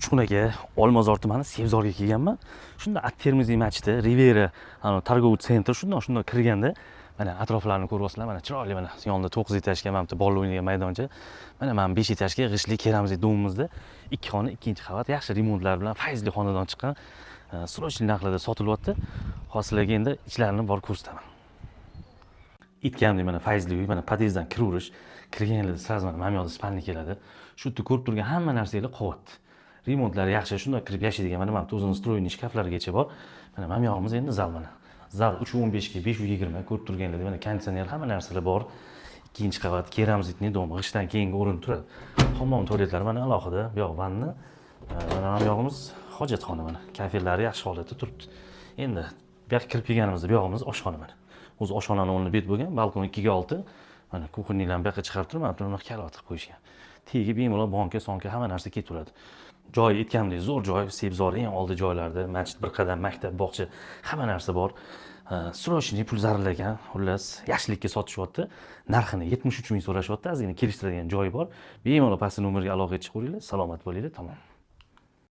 Uchqunaga, Olmazor tumani Sebzorga kelganman. Shunda Termiziy masjidi, Rivera, торговый sentr shundoq kirganda mana atroflarni ko'ryapsizlar. Mana chiroyli, mana yonida 9 etajga mana bitta bolalar o'ynaydigan maydoncha. Mana 5 etajga g'ishtli keramzik domimizda 2 xona, 2-qavat, yaxshi remontlar bilan fayzli xonadan chiqqan срочный narxlarda sotilyapti. Hozirlarga endi ichlarini borib ko'rsataman. Aytganimdek mana fayzli uy, mana podyezddan kiraverish, kirganingizda sразу mana yoqda spalni keladi. Shu yerda ko'rib turgan hamma narsalar quvvat. Remontlari yaxshi, shunday kirib yashaydigan mana o'zining stroyni shkaflarigacha bor. Mana yog'imiz endi zal mana. Zal 315 ga 520 ko'rib turganingizda mana konditsioner hamma narsalar bor. 2-qavat keramzitni dom, g'ishtdan keyingi o'rin turadi. Hammom tualetlari mana alohida, bu yoq vanna. Mana yog'imiz hojatxona mana. Kafelari yaxshi holatda turibdi. Endi bu yoqqa kirib kelganimizda bu yog'imiz oshxona mana. O'zi oshxonaning o'rni bet bo'lgan, balkon 2 ga 6. Mana kuxonyalarni bu yoqqa chiqarib turib, mana buni karavot qilib qo'yishgan. Tegi bemalol banka, sonka hamma narsa ketaveradi. Joyi aytganimdek zo'r joy, Sebzor eng oldi joylarda, masjid, bir qadam, maktab, bog'cha, hamma narsa bor. Срочный pul zararlagan, xullas, yaxshilikka sotishyapti. Narxini 73 ming so'rashyapti. Ozgina kelishtiradigan joyi bor. Bemalol pastki nomerga aloqa chiqaveringlar. Salomat bo'linglar, tamom.